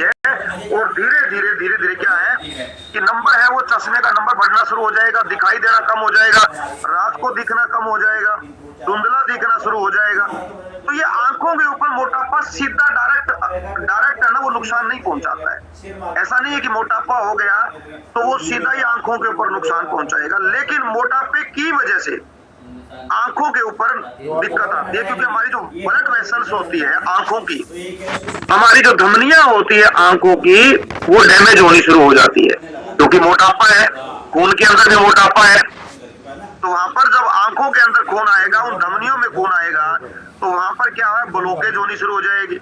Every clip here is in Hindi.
और धीरे धीरे क्या है कि नंबर है वो चश्मे का नंबर बढ़ना शुरू हो जाएगा, दिखाई देना कम हो जाएगा, रात को दिखना कम हो जाएगा, धुंधला दिखना शुरू हो जाएगा। तो ये आंखों के ऊपर मोटापा सीधा डायरेक्ट है ना, वो नुकसान नहीं पहुंचाता है। ऐसा नहीं है कि मोटापा हो गया तो वो सीधा ही आंखों के ऊपर नुकसान पहुंचाएगा, लेकिन मोटापे की वजह से आंखों के ऊपर दिक्कत आती है, क्योंकि हमारी जो ब्लड वेसल्स होती है आंखों की, हमारी जो धमनियां होती है आंखों की, वो डैमेज होनी शुरू हो जाती है, क्योंकि मोटापा है, खून के अंदर भी मोटापा है। तो वहां पर जब आंखों के अंदर खून आएगा, उन धमनियों में खून आएगा, तो वहां पर क्या है, ब्लॉकेज होनी शुरू हो जाएगी,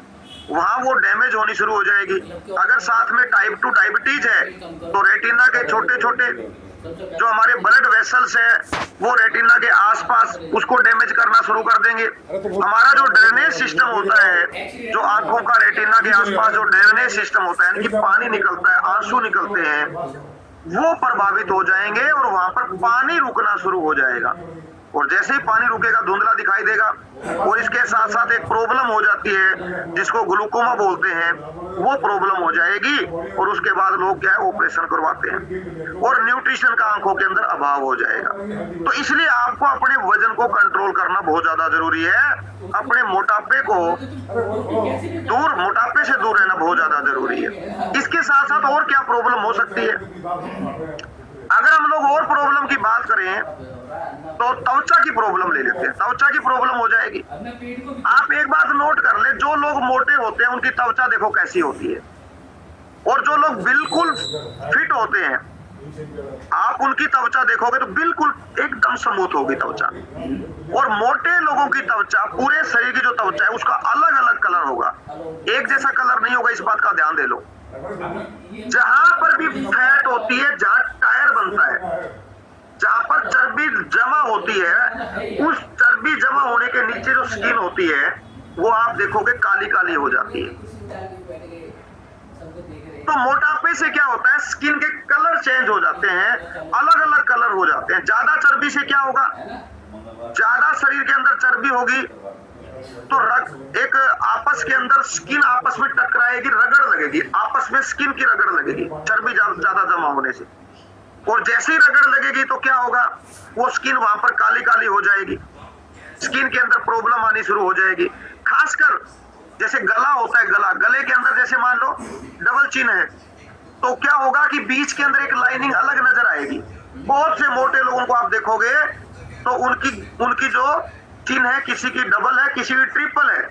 वहां वो डैमेज होनी शुरू हो जाएगी। अगर साथ में टाइप 2 डायबिटीज है तो रेटिना के छोटे छोटे जो हमारे ब्लड वेसल्स है वो रेटिना के आसपास उसको डैमेज करना शुरू कर देंगे। हमारा जो ड्रेनेज सिस्टम होता है, जो आंखों का रेटिना के आसपास जो ड्रेनेज सिस्टम होता है, यानी कि पानी निकलता है, आंसू निकलते हैं, वो प्रभावित हो जाएंगे और वहां पर पानी रुकना शुरू हो जाएगा। और जैसे ही पानी रुकेगा धुंधला दिखाई देगा। और इसके साथ साथ एक प्रॉब्लम हो जाती है जिसको ग्लूकोमा बोलते हैं, वो प्रॉब्लम हो जाएगी और उसके बाद लोग क्या है ऑपरेशन करवाते हैं और न्यूट्रिशन का आंखों के अंदर अभाव हो जाएगा। तो इसलिए आपको अपने वजन को कंट्रोल करना बहुत ज्यादा जरूरी है, अपने मोटापे से दूर रहना बहुत ज्यादा जरूरी है। इसके साथ साथ और क्या प्रॉब्लम हो सकती है, अगर हम लोग और प्रॉब्लम की बात करें तो त्वचा की प्रॉब्लम ले लेते हैं। त्वचा की प्रॉब्लम हो जाएगी। आप एक बात नोट कर ले, जो लोग मोटे होते हैं उनकी त्वचा देखो कैसी होती है, और जो लोग बिल्कुल फिट होते हैं आप उनकी त्वचा देखोगे तो बिल्कुल एकदम स्मूथ होगी त्वचा। और मोटे लोगों की त्वचा, पूरे शरीर की जो त्वचा है उसका अलग अलग कलर होगा, एक जैसा कलर नहीं होगा, इस बात का ध्यान दे लो। जहां पर भी फैट होती है, जहां टायर बनता है, जहां पर चर्बी जमा होती है, उस चर्बी जमा होने के नीचे जो स्किन होती है वो आप देखोगे काली काली हो जाती है। तो मोटापे से क्या होता है, स्किन के कलर चेंज हो जाते हैं, अलग अलग कलर हो जाते हैं। ज्यादा चर्बी से क्या होगा, ज्यादा शरीर के अंदर चर्बी होगी तो एक आपस के अंदर स्किन आपस में टकराएगी, रगड़ लगेगी, आपस में स्किन की रगड़ लगेगी चर्बी ज्यादा जमा होने से। और जैसे ही रगड़ लगेगी तो क्या होगा, वो स्किन वहां पर काली काली हो जाएगी, स्किन के अंदर प्रॉब्लम आनी शुरू हो जाएगी। खासकर जैसे गला होता है, गले के अंदर जैसे मान लो डबल चिन है तो क्या होगा कि बीच के अंदर एक लाइनिंग अलग नजर आएगी। बहुत से मोटे लोगों को आप देखोगे तो उनकी जो चिन है, किसी की डबल है, किसी की ट्रिपल है,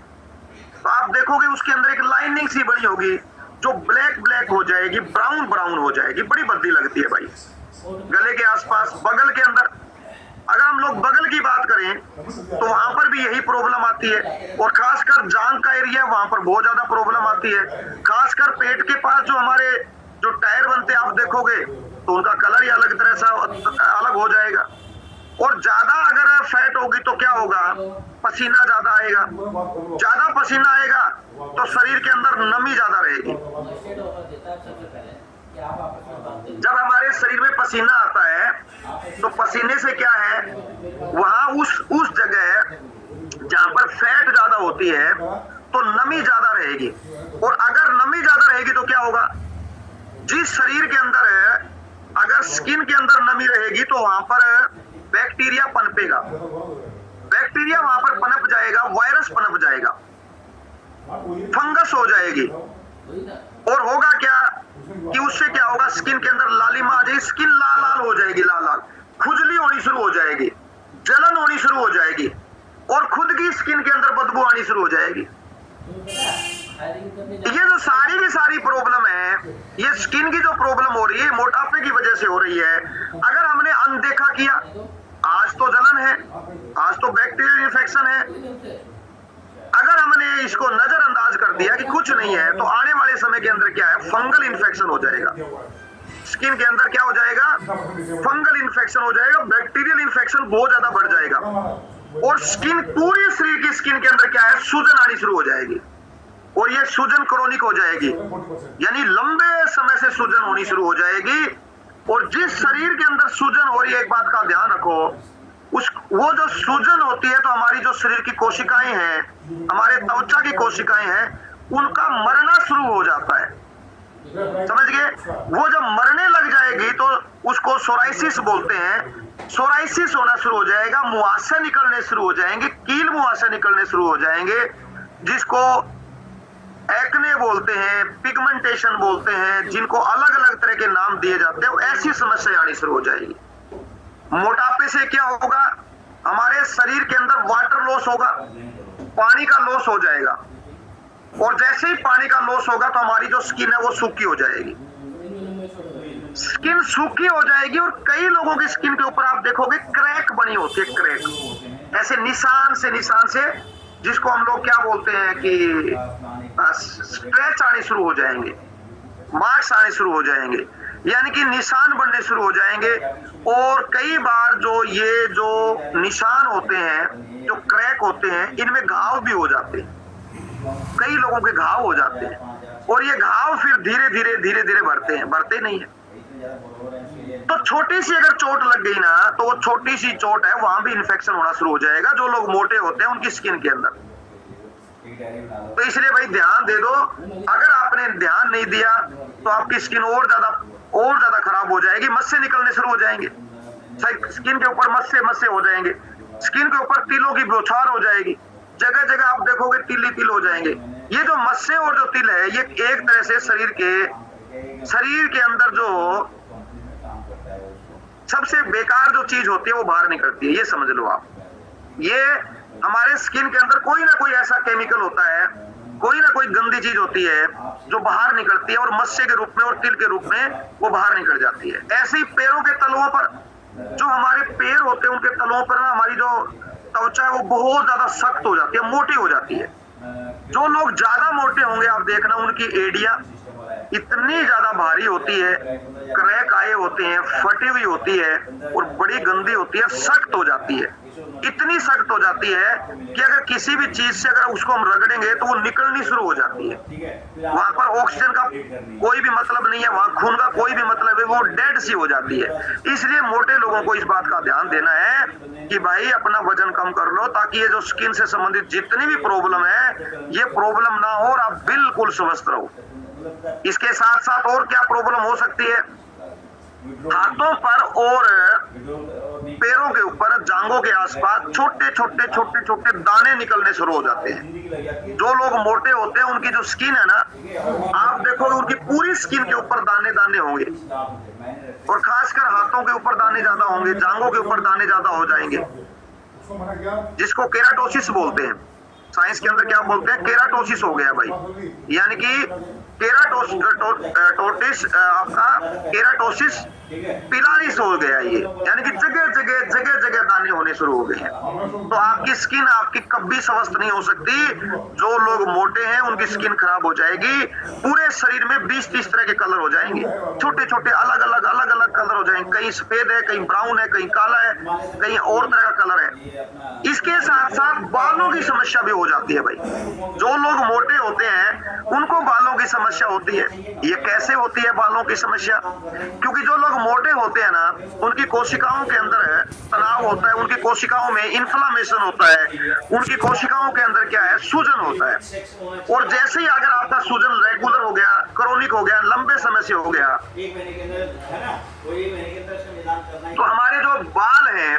तो आप देखोगे उसके अंदर एक लाइनिंग सी बनी होगी जो ब्लैक हो जाएगी, ब्राउन हो जाएगी, बड़ी भद्दी लगती है भाई। गले के आसपास, बगल के अंदर, अगर हम लोग बगल की बात करें तो वहां पर भी यही प्रॉब्लम आती है। और खासकर जांघ का एरिया, वहां पर बहुत ज्यादा प्रॉब्लम आती है। खासकर पेट के पास जो हमारे जो टायर बनते हैं आप देखोगे तो उनका कलर ही अलग तरह से अलग हो जाएगा। और ज्यादा अगर फैट होगी तो क्या होगा, पसीना ज्यादा आएगा, ज्यादा पसीना आएगा तो शरीर के अंदर नमी ज्यादा रहेगी। जब हमारे शरीर में पसीना आता है तो पसीने से क्या है, वहां उस जगह जहां पर फैट ज्यादा होती है तो नमी ज्यादा रहेगी। और अगर नमी ज्यादा रहेगी तो क्या होगा, जिस शरीर के अंदर है अगर स्किन के अंदर नमी रहेगी तो वहां पर बैक्टीरिया पनपेगा, बैक्टीरिया वहां पर पनप जाएगा, वायरस पनप जाएगा, फंगस हो जाएगी। और होगा क्या कि उससे क्या होगा, स्किन के अंदर लालिमा आ जाएगी, स्किन लाल हो जाएगी, लाल खुजली होनी शुरू हो जाएगी, जलन होनी शुरू हो जाएगी और खुद की स्किन के अंदर बदबू आनी शुरू हो जाएगी। ये जो सारी की सारी प्रॉब्लम है, ये स्किन की जो प्रॉब्लम हो रही है मोटापे की वजह से हो रही है। अगर हमने अनदेखा किया, आज तो जलन है, आज तो बैक्टीरियल इन्फेक्शन है, अगर हमने इसको नजरअंदाज कर दिया कि कुछ नहीं है, तो आने वाले समय के अंदर क्या है, फंगल इन्फेक्शन हो जाएगा। स्किन के अंदर क्या हो जाएगा, फंगल इन्फेक्शन हो जाएगा, बैक्टीरियल इन्फेक्शन बहुत ज्यादा बढ़ जाएगा और स्किन, पूरी शरीर की स्किन के अंदर क्या है, सूजन आनी शुरू हो जाएगी। और ये सूजन क्रोनिक हो जाएगी, यानी लंबे समय से सूजन होनी शुरू हो जाएगी। और जिस शरीर के अंदर सूजन हो रही है, एक बात का ध्यान रखो, वो जो सूजन होती है तो हमारी जो शरीर की कोशिकाएं हैं, हमारे त्वचा की कोशिकाएं हैं, उनका मरना शुरू हो जाता है। वो जब मरने लग जाएगी तो उसको सोराइसिस बोलते हैं। सोराइसिस होना शुरू हो जाएगा, मुहासे निकलने शुरू हो जाएंगे, कील मुहासे निकलने शुरू हो जाएंगे, जिसको एक्ने बोलते हैं, पिगमेंटेशन बोलते हैं, जिनको अलग अलग तरह के नाम दिए जाते हैं। ऐसी समस्या आनी शुरू हो जाएगी। मोटापे से क्या होगा, हमारे शरीर के अंदर वाटर लॉस होगा, पानी का लॉस हो जाएगा, और जैसे ही पानी का लॉस होगा तो हमारी जो स्किन है वो सूखी हो जाएगी। स्किन सूखी हो जाएगी और कई लोगों की स्किन के ऊपर आप देखोगे क्रैक बनी होती है, क्रैक ऐसे निशान से, जिसको हम लोग क्या बोलते हैं कि स्ट्रेच आने शुरू हो जाएंगे, मार्क्स आने शुरू हो जाएंगे, यानी कि निशान बनने शुरू हो जाएंगे। और कई बार जो निशान होते हैं, जो क्रैक होते हैं, इनमें घाव भी हो जाते हैं, कई लोगों के घाव हो जाते हैं, और ये घाव फिर धीरे धीरे बढ़ते नहीं है। तो छोटी सी अगर चोट लग गई ना, तो वो छोटी सी चोट है, वहां भी इन्फेक्शन होना शुरू हो जाएगा जो लोग मोटे होते हैं उनकी स्किन के अंदर। तो इसलिए भाई ध्यान दे दो, अगर आपने ध्यान नहीं दिया तो आपकी स्किन और ज्यादा खराब हो जाएगी, मस्से निकलने शुरू हो जाएंगे, स्किन के ऊपर मस्से हो जाएंगे, स्किन के ऊपर तिलों की बौछार हो जाएगी, जगह जगह आप देखोगे तिल हो जाएंगे। ये जो मस्से और जो तिल है, ये एक तरह से शरीर के अंदर जो सबसे बेकार जो चीज होती है वो बाहर निकलती है, ये समझ लो आप। ये हमारे स्किन के अंदर कोई ना कोई ऐसा केमिकल होता है, कोई ना कोई गंदी चीज होती है जो बाहर निकलती है, और मस्से के रूप में और तिल के रूप में वो बाहर निकल जाती है। ऐसे ही पैरों के तलुओं पर, जो हमारे पैर होते हैं उनके तलुओं पर ना हमारी जो त्वचा है वो बहुत ज्यादा सख्त हो जाती है, मोटी हो जाती है। जो लोग ज्यादा मोटे होंगे आप देखना, उनकी एड़ियां इतनी ज्यादा भारी होती है, क्रैक आए होते हैं, फटी हुई होती है, और बड़ी गंदी होती है, सख्त हो जाती है, इतनी सख्त हो जाती है कि अगर किसी भी चीज से अगर उसको हम रगड़ेंगे तो वो निकलनी शुरू हो जाती है। वहां पर ऑक्सीजन का कोई भी मतलब नहीं है, वहां खून का कोई भी मतलब है, वो डेड सी हो जाती है। इसलिए मोटे लोगों को इस बात का ध्यान देना है कि भाई अपना वजन कम कर लो, ताकि ये जो स्किन से संबंधित जितनी भी प्रॉब्लम है, ये प्रॉब्लम ना हो और आप बिल्कुल स्वस्थ रहो। इसके साथ साथ और क्या प्रॉब्लम हो सकती है, हाथों पर और पैरों के ऊपर, जांघों के आसपास छोटे दाने निकलने शुरू हो जाते हैं। जो लोग मोटे होते हैं उनकी जो स्किन है ना, आप देखोगे उनकी पूरी स्किन के ऊपर दाने होंगे, और खासकर हाथों के ऊपर दाने ज्यादा होंगे, जांघों के ऊपर दाने ज्यादा हो जाएंगे, जिसको केराटोसिस बोलते हैं। साइंस के अंदर क्या बोलते हैं, केराटोसिस हो गया भाई, यानी कि केराटोसिस पिलारिस हो गया ये, यानी कि जगह दाने होने शुरू हो गए हैं। तो आपकी स्किन आपकी कभी स्वस्थ नहीं हो सकती। जो लोग मोटे हैं उनकी स्किन खराब हो जाएगी, पूरे शरीर में 20-30 तरह के कलर हो जाएंगे, छोटे अलग अलग कलर हो जाएंगे, कहीं सफेद है, कहीं ब्राउन है, कहीं काला है, कहीं और तरह का कलर है। इसके साथ साथ बालों की समस्या भी हो जाती है भाई। जो लोग मोटे होते हैं उनको बालों की समस्या होती है। ये कैसे होती है बालों की समस्या, क्योंकि जो लोग मोटे होते हैं ना, उनकी कोशिकाओं के अंदर तनाव होता है, उनकी कोशिकाओं में इन्फ्लामेशन होता है, उनकी कोशिकाओं के अंदर क्या है, सूजन होता है। और जैसे ही अगर आपका सूजन रेगुलर हो गया, क्रोनिक हो गया, लंबे समय से हो गया, तो हमारे जो बाल हैं,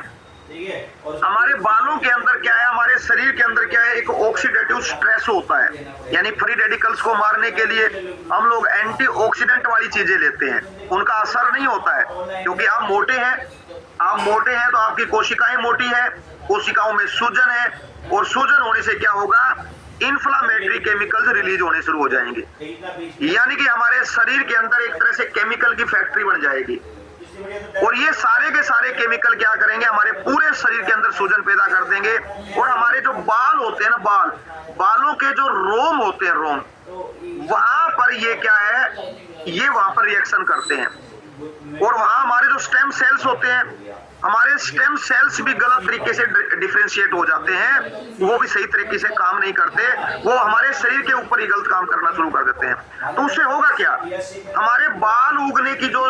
हमारे बालों के अंदर क्या है, हमारे शरीर के अंदर क्या है, एक ऑक्सीडेटिव स्ट्रेस होता है। यानी फ्री रेडिकल्स को मारने के लिए हम लोग एंटीऑक्सीडेंट वाली चीजें लेते हैं, उनका असर नहीं होता है, क्योंकि आप मोटे हैं तो आपकी कोशिकाएं मोटी है, कोशिकाओं में सूजन है, और सूजन होने से क्या होगा, इन्फ्लामेटरी केमिकल्स रिलीज होने शुरू हो जाएंगे। यानी कि हमारे शरीर के अंदर एक तरह से केमिकल की फैक्ट्री बन जाएगी, और ये सारे के सारे केमिकल क्या करेंगे, हमारे पूरे शरीर के अंदर सूजन पैदा कर देंगे। और हमारे जो बाल होते हैं ना, बालों के जो रोम होते हैं, रोम, वहां पर ये क्या है, ये वहां पर रिएक्शन करते हैं, और वहां हमारे जो स्टेम सेल्स होते हैं, हमारे स्टेम सेल्स भी गलत तरीके से डिफरेंशिएट हो जाते हैं, वो भी सही तरीके से काम नहीं करते, वो हमारे शरीर के ऊपर ही गलत काम करना शुरू कर देते हैं। तो उससे होगा क्या, हमारे बाल उगने की जो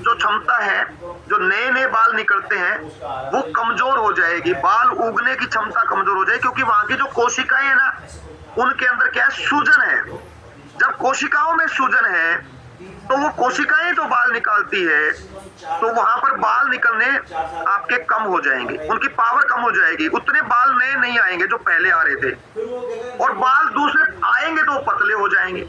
क्षमता है, जो नए बाल निकलते हैं वो कमजोर हो जाएगी, बाल उगने की क्षमता कमजोर हो जाएगी, क्योंकि वहां की जो कोशिकाएं है ना, उनके अंदर क्या है, सूजन है। जब कोशिकाओं में सूजन है तो वो कोशिकाएं तो बाल निकालती है, तो वहां पर बाल निकलने आपके कम हो जाएंगे, उनकी पावर कम हो जाएगी, उतने बाल नए नहीं आएंगे जो पहले आ रहे थे, और बाल दूसरे आएंगे तो पतले हो जाएंगे,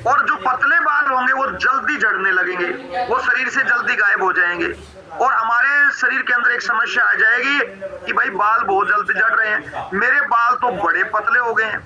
और जो पतले बाल होंगे वो जल्दी झड़ने लगेंगे, वो शरीर से जल्दी गायब हो जाएंगे, और हमारे शरीर के अंदर एक समस्या आ जाएगी कि भाई बाल बहुत जल्दी झड़ रहे हैं, मेरे बाल तो बड़े पतले हो गए हैं।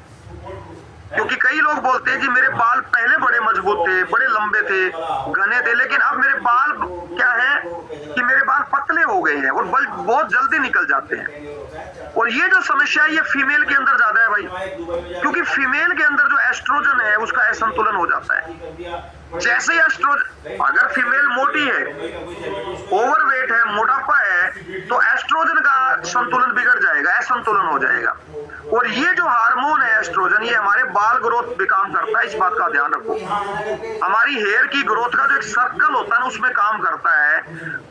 क्योंकि कई लोग बोलते हैं जी मेरे बाल पहले बड़े मजबूत थे, बड़े लंबे थे, घने थे, लेकिन अब मेरे बाल क्या है कि मेरे बाल पतले हो गए हैं और बल बहुत जल्दी निकल जाते हैं। और ये जो समस्या है ये फीमेल के अंदर ज्यादा है भाई, क्योंकि फीमेल के अंदर जो एस्ट्रोजन है उसका असंतुलन हो जाता है। जैसे ही एस्ट्रोजन, अगर फीमेल मोटी है, ओवरवेट है, मोटापा है, तो एस्ट्रोजन का संतुलन बिगड़ जाएगा, असंतुलन हो जाएगा। और ये जो हार्मोन है एस्ट्रोजन, ये हमारे बाल ग्रोथ में काम करता है, इस बात का ध्यान रखो। हमारी हेयर की ग्रोथ का जो एक सर्कल होता है ना उसमें काम करता है।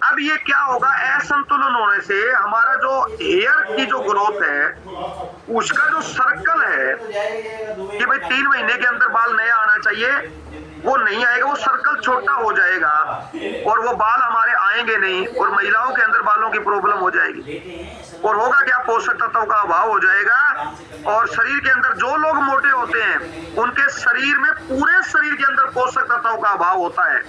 अब ये क्या होगा, असंतुलन होने से हमारा जो हेयर की जो ग्रोथ है उसका जो सर्कल है कि भाई 3 महीने के अंदर बाल नया आना चाहिए, वो नहीं आएगा, वो सर्कल छोटा हो जाएगा और वो बाल हमारे आएंगे नहीं, और महिलाओं के अंदर बालों की प्रॉब्लम हो जाएगी। और होगा क्या, पोषक तत्वों का अभाव हो जाएगा, और शरीर के अंदर जो लोग मोटे होते हैं उनके शरीर में, पूरे शरीर के अंदर पोषक तत्वों का अभाव होता है।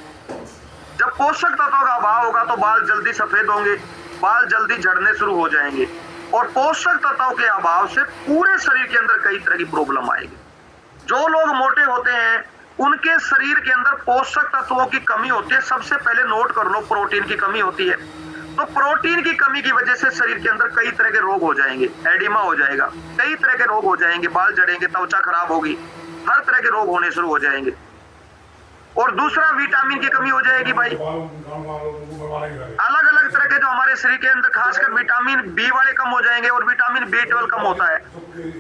जब पोषक तत्वों का अभाव होगा तो बाल जल्दी सफेद होंगे, बाल जल्दी झड़ने शुरू हो जाएंगे, और पोषक तत्वों के अभाव से पूरे शरीर के अंदर कई तरह की प्रॉब्लम आएगी। जो लोग मोटे होते हैं उनके शरीर के अंदर पोषक तत्वों की कमी होती है। सबसे पहले नोट कर लो, प्रोटीन की कमी होती है। तो प्रोटीन की कमी की वजह से शरीर के अंदर कई तरह के रोग हो जाएंगे, एडिमा हो जाएगा, कई तरह के रोग हो जाएंगे, बाल झड़ेंगे, त्वचा खराब होगी, हर तरह के रोग होने शुरू हो जाएंगे। और दूसरा, विटामिन की कमी हो जाएगी भाई। अलग अलग तरह के जो हमारे शरीर के अंदर, खासकर विटामिन बी वाले कम हो जाएंगे, और विटामिन B12 कम होता है।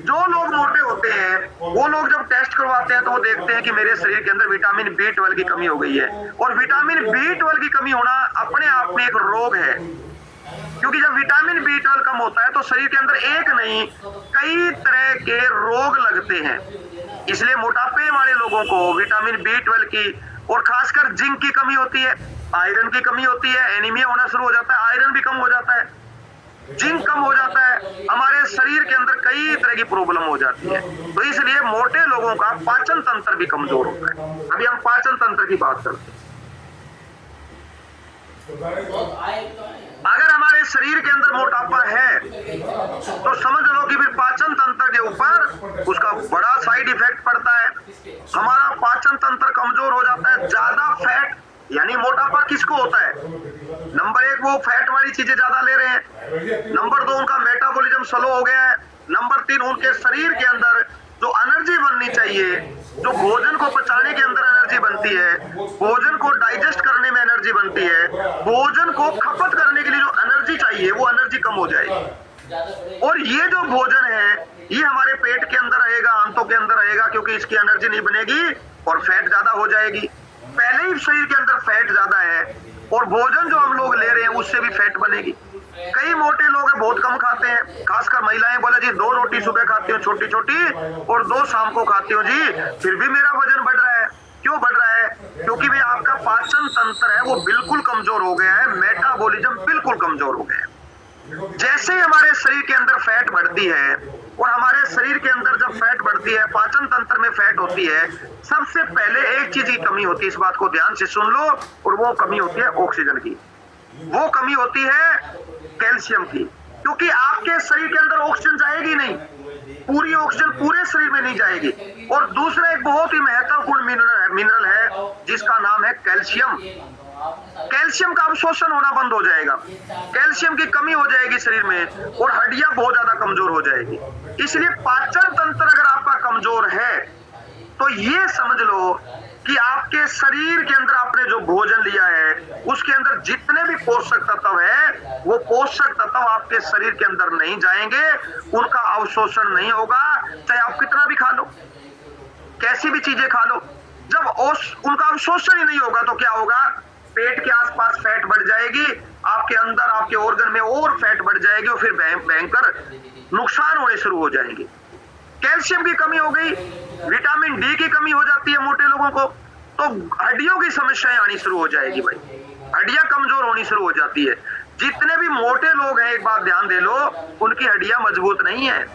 जो लोग मोटे होते हैं वो लोग जब टेस्ट करवाते हैं तो वो देखते हैं कि मेरे शरीर के अंदर विटामिन B12 की कमी हो गई है। और विटामिन B12 की कमी होना अपने आप में एक रोग है, क्योंकि जब विटामिन B12 कम होता है तो शरीर के अंदर एक नहीं कई तरह के रोग लगते हैं। इसलिए मोटापे वाले लोगों को विटामिन B12 की और खासकर जिंक की कमी होती है, आयरन की कमी होती है, एनीमिया होना शुरू हो जाता है, आयरन भी कम हो जाता है, जिंक कम हो जाता है, हमारे शरीर के अंदर कई तरह की प्रॉब्लम हो जाती है। तो इसलिए मोटे लोगों का पाचन तंत्र भी कमजोर होता है। अभी हम पाचन तंत्र की बात करते हैं। अगर हमारे शरीर के अंदर मोटापा है तो समझ लो कि फिर पाचन तंत्र के ऊपर उसका बड़ा साइड इफेक्ट पड़ता है। हमारा पाचन तंत्र कमजोर हो जाता है। ज्यादा फैट यानी मोटापा किसको होता है? नंबर 1 वो फैट वाली चीजें ज्यादा ले रहे हैं, नंबर 2 उनका मेटाबॉलिज्म स्लो हो गया है, नंबर 3 उनके शरीर के अंदर जो एनर्जी बननी चाहिए, जो भोजन को पचाने के अंदर एनर्जी बनती है, भोजन को डाइजेस्ट करने में एनर्जी बनती है, भोजन को खपत करने के लिए जो एनर्जी चाहिए वो एनर्जी कम हो जाएगी। और ये जो भोजन है ये हमारे पेट के अंदर रहेगा, आंतों के अंदर रहेगा, क्योंकि इसकी एनर्जी नहीं बनेगी और फैट ज्यादा हो जाएगी। पहले ही शरीर के अंदर फैट ज्यादा है और भोजन जो हम लोग ले रहे हैं उससे भी फैट बनेगी। कई मोटे लोग हैं बहुत कम खाते हैं, खासकर महिलाएं बोले जी 2 रोटी सुबह खाती हूँ छोटी छोटी और 2 शाम को खाती हूँ जी, फिर भी मेरा वजन बढ़ रहा है। क्यों बढ़ रहा है? क्योंकि भाई आपका पाचन तंत्र है वो बिल्कुल कमजोर हो गया है, मेटाबॉलिज्म बिल्कुल कमजोर हो गया है। जैसे ही हमारे शरीर के अंदर फैट बढ़ती है और हमारे शरीर के अंदर जब फैट बढ़ती है, पाचन तंत्र में फैट होती है, सबसे पहले एक चीज की कमी होती है, इस बात को ध्यान से सुन लो, और वो कमी होती है ऑक्सीजन की, वो कमी होती है कैल्शियम की। क्योंकि आपके शरीर के अंदर ऑक्सीजन जाएगी नहीं, पूरी ऑक्सीजन पूरे शरीर में नहीं जाएगी। और दूसरा एक बहुत ही महत्वपूर्ण मिनरल है जिसका नाम है कैल्शियम। कैल्शियम का अवशोषण होना बंद हो जाएगा, कैल्शियम की कमी हो जाएगी शरीर में और हड्डियां बहुत ज्यादा कमजोर हो जाएगी। इसलिए पाचन तंत्र अगर आपका कमजोर है तो ये समझ लो कि आपके शरीर के अंदर आपने जो भोजन लिया है उसके अंदर जितने भी पोषक तत्व है वो पोषक तत्व आपके शरीर के अंदर नहीं जाएंगे, उनका अवशोषण नहीं होगा। चाहे आप कितना भी खा लो, कैसी भी चीजें खा लो, जब उनका अवशोषण ही नहीं होगा तो क्या होगा? पेट के आसपास फैट बढ़ जाएगी, आपके अंदर आपके ऑर्गन में और फैट बढ़ जाएगी और फिर भयंकर नुकसान होने शुरू हो जाएंगे। कैल्शियम की कमी हो गई, विटामिन डी की कमी हो जाती है मोटे लोगों को, तो हड्डियों की समस्याएं आनी शुरू हो जाएगी भाई, हड्डियां कमजोर होनी शुरू हो जाती है। जितने भी मोटे लोग हैं, एक बात ध्यान दे लो, उनकी हड्डियां मजबूत नहीं है।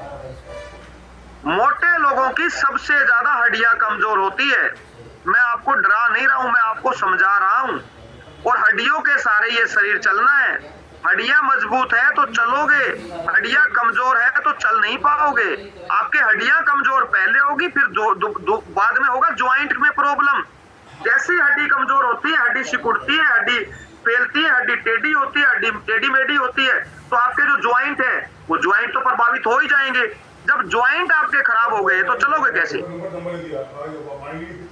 मोटे लोगों की सबसे ज्यादा हड्डियां कमजोर होती है। मैं आपको डरा नहीं रहा हूं, मैं आपको समझा रहा हूं। और हड्डियों के सहारे ये शरीर चलना है। हड्डियां मजबूत है तो चलोगे, हड्डियां कमजोर है तो चल नहीं पाओगे। आपके हड्डियां कमजोर पहले होगी, फिर बाद में होगा ज्वाइंट में प्रॉब्लम। जैसी हड्डी कमजोर होती है, हड्डी सिकुड़ती है, हड्डी फैलती है, हड्डी टेढ़ी होती है, हड्डी टेढ़ी मेढ़ी होती है, तो आपके जो ज्वाइंट है वो ज्वाइंट तो प्रभावित हो ही जाएंगे। जब ज्वाइंट आपके खराब हो गए तो चलोगे कैसे,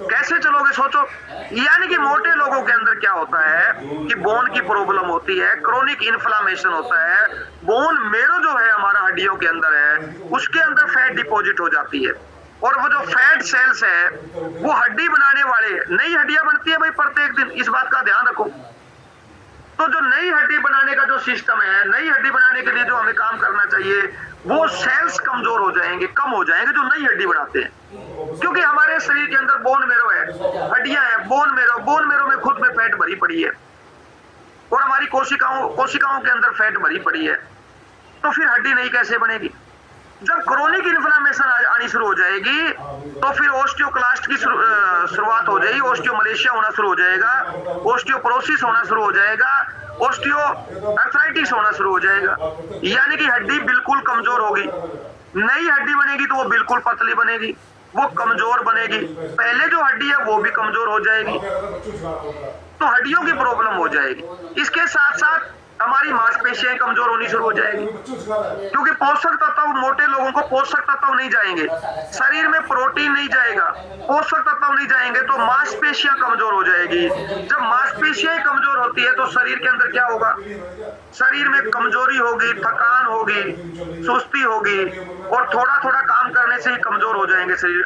कैसे चलोगे सोचो। यानी कि मोटे लोगों के अंदर क्या होता है कि बोन की प्रॉब्लम होती है, क्रोनिक इन्फ्लामेशन होता है। बोन मेरो जो है हमारा हड्डियों के अंदर है, उसके अंदर फैट डिपॉजिट हो जाती है, और वो जो फैट सेल्स है वो हड्डी बनाने वाले, नई हड्डियां बनती है भाई प्रत्येक दिन, इस बात का ध्यान रखो। तो जो नई हड्डी बनाने का जो सिस्टम है, नई हड्डी बनाने के लिए जो हमें काम करना चाहिए, वो सेल्स कमजोर हो जाएंगे, कम हो जाएंगे जो नई हड्डी बनाते हैं। क्योंकि हमारे शरीर के अंदर बोन मेरो है, हड्डियां हैं, बोन मेरो में खुद में फैट भरी पड़ी है, और हमारी कोशिकाओं के अंदर फैट भरी पड़ी है। तो फिर हड्डी नई कैसे बनेगी। जब क्रोनिक इन्फ्लामेशन आनी शुरू हो जाएगी तो फिर ओस्टियोक्लास्ट की शुरुआत हो जाएगी, ओस्टियोमलेशिया होना शुरू हो जाएगा, ओस्टियोपोरोसिस होना शुरू हो जाएगा, ओस्टियो आर्थराइटिस होना शुरू हो जाएगा। यानी कि हड्डी बिल्कुल कमजोर होगी। नई हड्डी बनेगी तो वो बिल्कुल पतली बनेगी, वो कमजोर बनेगी। पहले जो हड्डी है वो भी कमजोर हो जाएगी, तो हड्डियों की प्रॉब्लम हो जाएगी। इसके साथ साथ हमारी मांसपेशियां कमजोर होनी शुरू हो जाएगी, क्योंकि पोषक तत्व, मोटे लोगों को पोषक तत्व नहीं जाएंगे, शरीर में प्रोटीन नहीं जाएगा, पोषक तत्व नहीं जाएंगे, तो मांसपेशियां कमजोर हो जाएगी। जब मांसपेशियां कमजोर होती है तो शरीर के अंदर क्या होगा, शरीर में कमजोरी होगी, थकान होगी, सुस्ती होगी, और थोड़ा थोड़ा काम करने से ही कमजोर हो जाएंगे शरीर,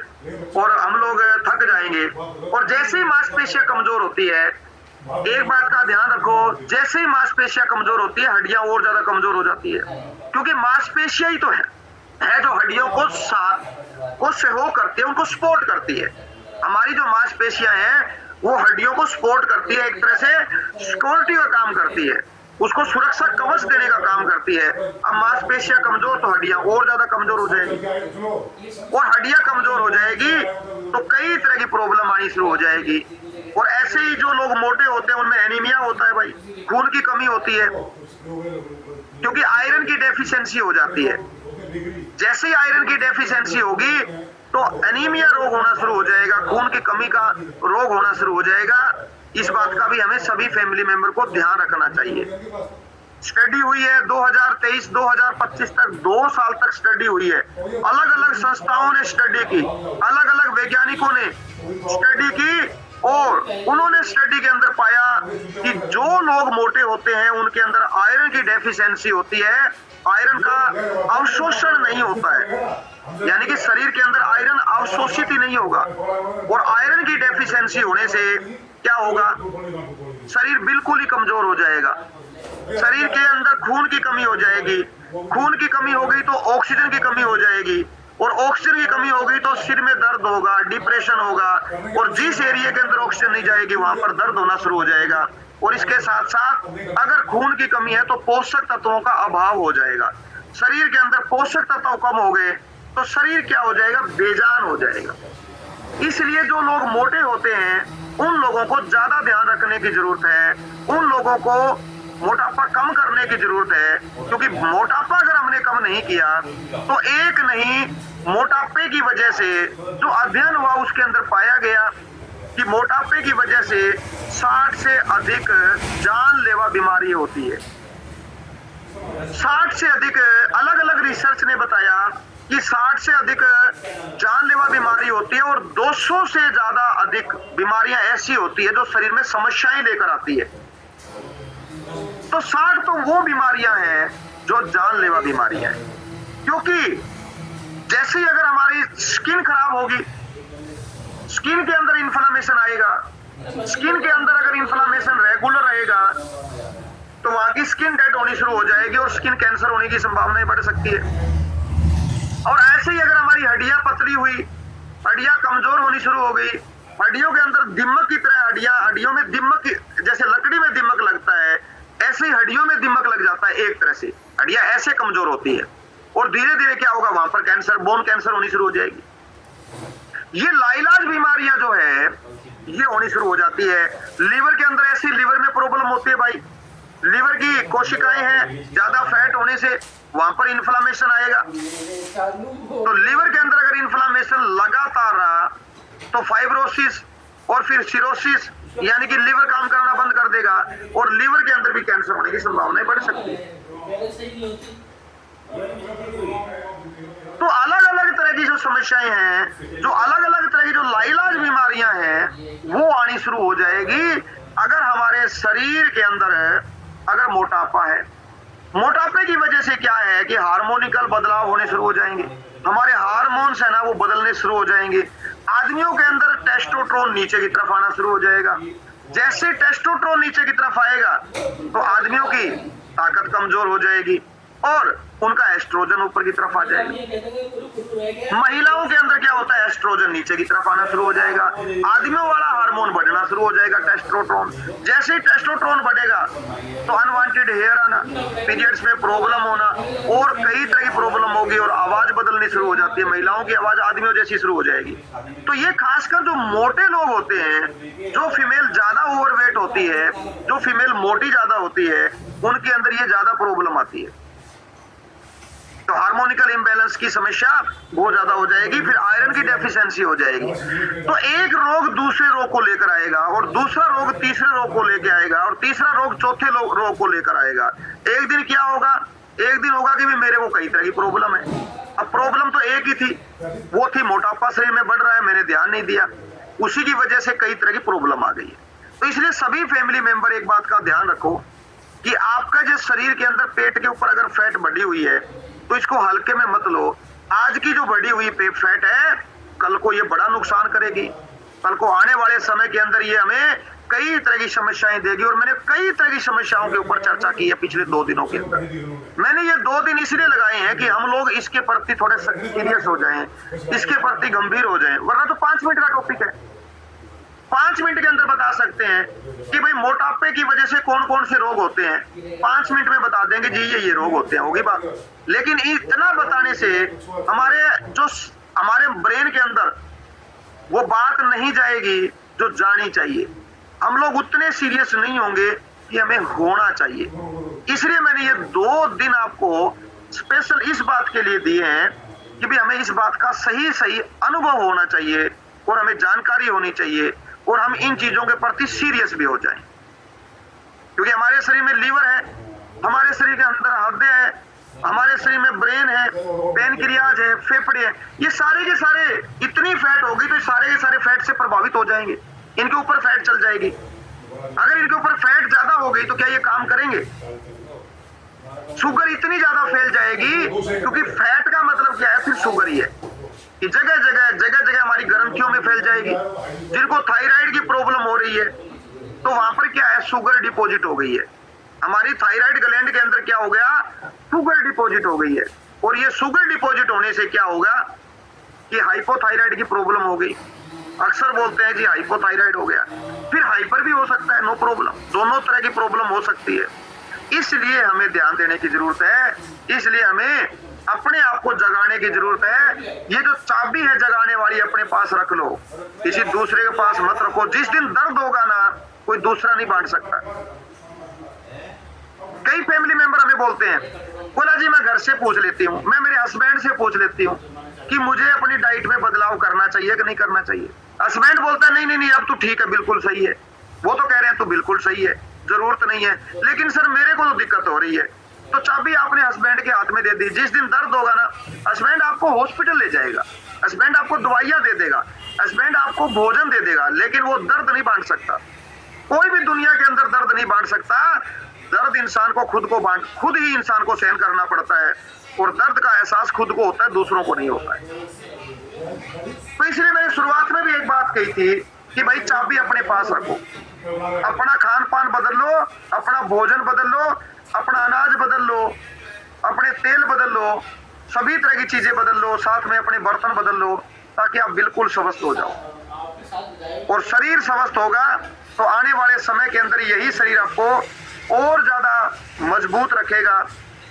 और हम लोग थक जाएंगे। और जैसे ही मांसपेशियां कमजोर होती है, एक बात का ध्यान रखो, जैसे ही मांसपेशियां कमजोर होती है, हड्डियां और ज्यादा कमजोर हो जाती है, क्योंकि मांसपेशियां ही तो है जो हड्डियों को सहयोग करती है, उनको सपोर्ट करती है। हमारी जो मांसपेशियां हैं वो हड्डियों को सपोर्ट करती है, एक तरह से सिक्योरिटी का काम करती है, उसको सुरक्षा कवच देने का काम करती है। अब मांसपेशियां कमजोर तो हड्डियां और ज्यादा कमजोर हो जाएगी, और हड्डियां कमजोर हो जाएगी तो कई तरह की प्रॉब्लम आनी शुरू हो जाएगी। और ऐसे ही जो लोग मोटे होते हैं उनमें एनीमिया होता है भाई, खून की कमी होती है, क्योंकि आयरन की डेफिशिएंसी हो जाती है। जैसे ही आयरन की डेफिशिएंसी होगी तो एनीमिया रोग होना शुरू हो जाएगा, खून की कमी का रोग होना शुरू हो जाएगा। इस बात का भी हमें सभी फैमिली मेंबर को ध्यान रखना चाहिए। स्टडी हुई है 2023-2025 तक, 2 साल तक स्टडी हुई है। अलग अलग संस्थाओं ने स्टडी की, अलग अलग वैज्ञानिकों ने स्टडी की, और उन्होंने स्टडी के अंदर पाया कि जो लोग मोटे होते हैं उनके अंदर आयरन की डेफिशिएंसी होती है, आयरन का अवशोषण नहीं होता है, यानी कि शरीर के अंदर आयरन अवशोषित ही नहीं होगा। और आयरन की डेफिशिएंसी होने से क्या होगा, शरीर बिल्कुल ही कमजोर हो जाएगा, शरीर के अंदर खून की कमी हो जाएगी, खून की कमी हो गई तो ऑक्सीजन की कमी हो जाएगी, और ऑक्सीजन की कमी होगी तो सिर में दर्द होगा, डिप्रेशन होगा, और जिस एरिया के अंदर ऑक्सीजन नहीं जाएगी वहां पर दर्द होना शुरू हो जाएगा। और इसके साथ साथ अगर खून की कमी है तो पोषक तत्वों का अभाव हो जाएगा। शरीर के अंदर पोषक तत्व कम हो गए तो शरीर क्या हो जाएगा, बेजान हो जाएगा। इसलिए जो लोग मोटे होते हैं उन लोगों को ज्यादा ध्यान रखने की जरूरत है, उन लोगों को मोटापा कम करने की जरूरत है, क्योंकि मोटापा अगर हमने कम नहीं किया तो एक नहीं, मोटापे की वजह से जो अध्ययन हुआ उसके अंदर पाया गया कि मोटापे की वजह से 60 से अधिक जानलेवा बीमारी होती है। 60 से अधिक, अलग अलग रिसर्च ने बताया कि 60 से अधिक जानलेवा बीमारी होती है, और 200 से ज्यादा अधिक बीमारियां ऐसी होती है जो शरीर में समस्याएं लेकर आती है। तो 60 तो वो बीमारियां हैं जो जानलेवा बीमारियां हैं, क्योंकि जैसे ही अगर हमारी स्किन खराब होगी, स्किन के अंदर इन्फ्लामेशन आएगा, स्किन के अंदर अगर इन्फ्लामेशन रेगुलर रहेगा तो वहां की स्किन डेड होनी शुरू हो जाएगी और स्किन कैंसर होने की संभावना बढ़ सकती है। और ऐसे ही अगर हमारी हड्डियां पतली हुई, हड्डियां कमजोर होनी शुरू हो गई, हड्डियों के अंदर दिमक की तरह हड्डियों में दिमक, जैसे लकड़ी में दिमक लगता है ऐसे ही हड्डियों में दिमक लग जाता है। एक तरह से हड्डियां ऐसे कमजोर होती है और धीरे धीरे क्या होगा, वहां पर कैंसर, बोन कैंसर होनी शुरू हो जाएगी। ये लाइलाज बीमारियां जो है ये होनी शुरू हो जाती है। लीवर के अंदर ऐसी लीवर में प्रॉब्लम होती है भाई, लीवर की कोशिकाएं हैं, ज्यादा फैट होने से वहां पर इन्फ्लामेशन आएगा। तो लीवर के अंदर अगर इन्फ्लामेशन लगातार रहा तो फाइब्रोसिस और फिर सिरोसिस, यानी कि लीवर काम करना बंद कर देगा और लीवर के अंदर भी कैंसर होने की संभावना बढ़ सकती है। तो अलग अलग तरह की जो समस्याएं हैं, जो अलग अलग तरह की जो लाइलाज बीमारियां हैं वो आनी शुरू हो जाएगी अगर हमारे शरीर के अंदर अगर मोटापा है। मोटापे की वजह से क्या है कि हार्मोनिकल बदलाव होने शुरू हो जाएंगे, हमारे हार्मोन्स है ना वो बदलने शुरू हो जाएंगे। आदमियों के अंदर टेस्टोस्टेरोन नीचे की तरफ आना शुरू हो जाएगा। जैसे टेस्टोस्टेरोन नीचे की तरफ आएगा तो आदमियों की ताकत कमजोर हो जाएगी और उनका एस्ट्रोजन ऊपर की तरफ आ जाएगा। महिलाओं के अंदर क्या होता है, एस्ट्रोजन नीचे की तरफ आना शुरू हो जाएगा, आदमियों वाला हार्मोन बढ़ना शुरू हो जाएगा, टेस्टोस्टेरोन। जैसे ही टेस्टोस्टेरोन बढ़ेगा तो अनवांटेड हेयर आना, पीरियड्स में प्रॉब्लम होना और कई तरह की प्रॉब्लम होगी और आवाज बदलनी शुरू हो जाती है, महिलाओं की आवाज आदमियों जैसी शुरू हो जाएगी। तो ये खासकर जो मोटे लोग होते हैं, जो फीमेल ज्यादा ओवरवेट होती है, जो फीमेल मोटी ज्यादा होती है, उनके अंदर ये ज्यादा प्रॉब्लम आती है। तो हार्मोनिकल इम्बैलेंस की समस्या बहुत ज्यादा हो जाएगी, फिर आयरन की डेफिशिएंसी हो जाएगी। तो एक रोग दूसरे रोग को लेकर आएगा और दूसरा रोग तीसरे रोग को लेकर आएगा और तीसरा रोग चौथे रोग को लेकर आएगा। एक दिन क्या होगा, एक दिन होगा कि भी मेरे को कई तरह की प्रॉब्लम है। अब प्रॉब्लम तो एक ही थी, वो थी मोटापा शरीर में बढ़ रहा है, मैंने ध्यान नहीं दिया, उसी की वजह से कई तरह की प्रॉब्लम आ गई है। तो इसलिए सभी फैमिली मेंबर एक बात का ध्यान रखो कि आपका जो शरीर के अंदर पेट के ऊपर अगर फैट बढ़ी हुई है तो इसको हल्के में मत लो। आज की जो बढ़ी हुई फैट है कल को ये बड़ा नुकसान करेगी, कल को आने वाले समय के अंदर ये हमें कई तरह की समस्याएं देगी। और मैंने कई तरह की समस्याओं के ऊपर चर्चा की है पिछले 2 दिनों के अंदर। मैंने ये 2 दिन इसलिए लगाए हैं कि हम लोग इसके प्रति थोड़े सीरियस हो जाएं, इसके प्रति गंभीर हो जाएं, वरना तो 5 मिनट का टॉपिक है, 5 मिनट के अंदर बता सकते हैं कि भाई मोटापे की वजह से कौन कौन से रोग होते हैं, 5 मिनट में बता देंगे जी ये रोग होते हैं, होगी बात। लेकिन इतना बताने से हमारे ब्रेन के अंदर वो बात नहीं जाएगी जो जानी चाहिए। हम लोग उतने सीरियस नहीं होंगे कि हमें होना चाहिए। इसलिए मैंने ये 2 दिन आपको स्पेशल इस बात के लिए दिए हैं कि भाई हमें इस बात का सही अनुभव होना चाहिए और हमें जानकारी होनी चाहिए और हम इन चीजों के प्रति सीरियस भी हो जाएं। क्योंकि हमारे शरीर में लीवर है, हमारे शरीर के अंदर हृदय है, हमारे शरीर में ब्रेन है, पैनक्रियाज है, फेफड़े है, ये सारे के सारे इतनी फैट होगी तो सारे के सारे फैट से प्रभावित हो जाएंगे, इनके ऊपर फैट चल जाएगी। अगर इनके ऊपर फैट ज्यादा हो गई तो क्या ये काम करेंगे? शुगर इतनी ज्यादा फैल जाएगी, क्योंकि फैट का मतलब क्या है, फिर शुगर ही है कि जगह जगह हमारी ग्रंथियों में फैल जाएगी। जिनको थायराइड की प्रॉब्लम हो रही है तो वहां पर क्या है, शुगर डिपॉजिट हो गई है। हमारी थायराइड ग्लैंड के अंदर क्या हो गया, शुगर डिपॉजिट हो गई है। और ये शुगर डिपॉजिट होने से क्या होगा कि हाइपोथायराइड की प्रॉब्लम हो गई। अक्सर बोलते हैं जी हाइपोथायराइड हो गया, फिर हाइपर भी हो सकता है, नो प्रॉब्लम, दोनों तरह की प्रॉब्लम हो सकती है। इसलिए हमें ध्यान देने की जरूरत है, इसलिए हमें अपने आप को जगाने की जरूरत है। ये जो चाबी है जगाने वाली अपने पास रख लो, किसी दूसरे के पास मत रखो। जिस दिन दर्द होगा ना कोई दूसरा नहीं बांट सकता। कई फैमिली मेंबर हमें बोलते हैं, बोला जी मैं घर से पूछ लेती हूँ, मैं मेरे हस्बैंड से पूछ लेती हूँ कि मुझे अपनी डाइट में बदलाव करना चाहिए कि नहीं करना चाहिए। हस्बैंड बोलता है नहीं अब तो ठीक है, बिल्कुल सही है। वो तो कह रहे हैं तो बिल्कुल सही है, जरूरत नहीं है, लेकिन सर मेरे को तो दिक्कत हो रही है। तो चाबी आपने हस्बैंड के हाथ में दे दी। जिस दिन दर्द होगा ना, हस्बैंड आपको हॉस्पिटल ले जाएगा, हस्बैंड आपको दवाइयां दे देगा, हस्बैंड आपको भोजन दे देगा, लेकिन वो दर्द नहीं बांट सकता। कोई भी दुनिया के अंदर दर्द नहीं बांट सकता। दर्द इंसान को खुद ही इंसान को सहन करना पड़ता है और दर्द का एहसास खुद को होता है, दूसरों को नहीं होता है। तो इसलिए मैंने शुरुआत में भी एक बात कही थी कि भाई चाबी अपने पास रखो, अपना खान पान बदल लो, अपना भोजन बदल लो, अपना अनाज बदल लो, अपने तेल बदल लो, सभी तरह की चीजें बदल लो, साथ में अपने बर्तन बदल लो, ताकि आप बिल्कुल स्वस्थ हो जाओ। और शरीर स्वस्थ होगा तो आने वाले समय के अंदर यही शरीर आपको और ज्यादा मजबूत रखेगा।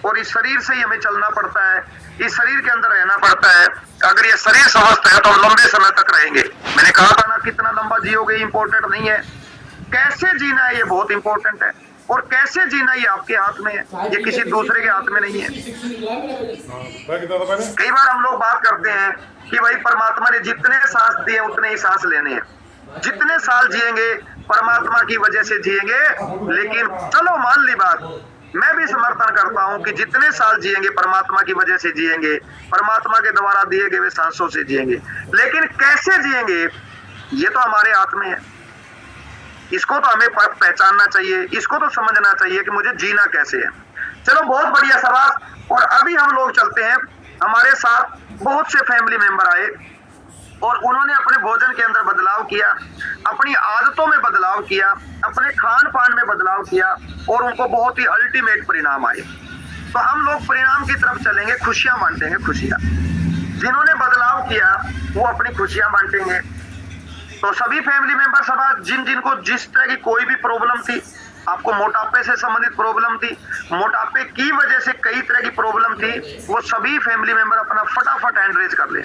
और इस शरीर से ही हमें चलना पड़ता है, इस शरीर के अंदर रहना पड़ता है। अगर ये शरीर स्वस्थ है तो हम लंबे समय तक रहेंगे। मैंने कहा था ना, कितना लंबा जियोगे इंपॉर्टेंट नहीं है, कैसे जीना है ये बहुत इंपॉर्टेंट है। और कैसे जीना ये आपके हाथ में है, ये किसी दूसरे के हाथ में नहीं है। कई बार हम लोग बात करते हैं कि भाई परमात्मा ने जितने सांस दिए उतने ही सांस लेने हैं, जितने साल जिएंगे परमात्मा की वजह से जिएंगे। लेकिन चलो मान ली बात, मैं भी समर्थन करता हूं कि जितने साल जिएंगे परमात्मा की वजह से जिएंगे, परमात्मा के द्वारा दिए गए सांसों से जिएंगे। लेकिन कैसे जिएंगे ये तो हमारे हाथ में है। इसको तो हमें पहचानना चाहिए, इसको तो समझना चाहिए कि मुझे जीना कैसे है। चलो बहुत बढ़िया सवाल। और अभी हम लोग चलते हैं, हमारे साथ बहुत से फैमिली मेंबर आए और उन्होंने अपने भोजन के अंदर बदलाव किया, अपनी आदतों में बदलाव किया, अपने खान पान में बदलाव किया और उनको बहुत ही अल्टीमेट परिणाम आए। तो हम लोग परिणाम की तरफ चलेंगे, खुशियां बांटेंगे। खुशियां जिन्होंने बदलाव किया वो अपनी खुशियां बांटेंगे। तो सभी फैमिली मेंबर सब जिनको जिस तरह की कोई भी प्रॉब्लम थी, आपको मोटापे से संबंधित प्रॉब्लम थी, मोटापे की वजह से कई तरह की प्रॉब्लम थी, वो सभी फैमिली मेंबर अपना फटाफट हैंड रेज कर ले।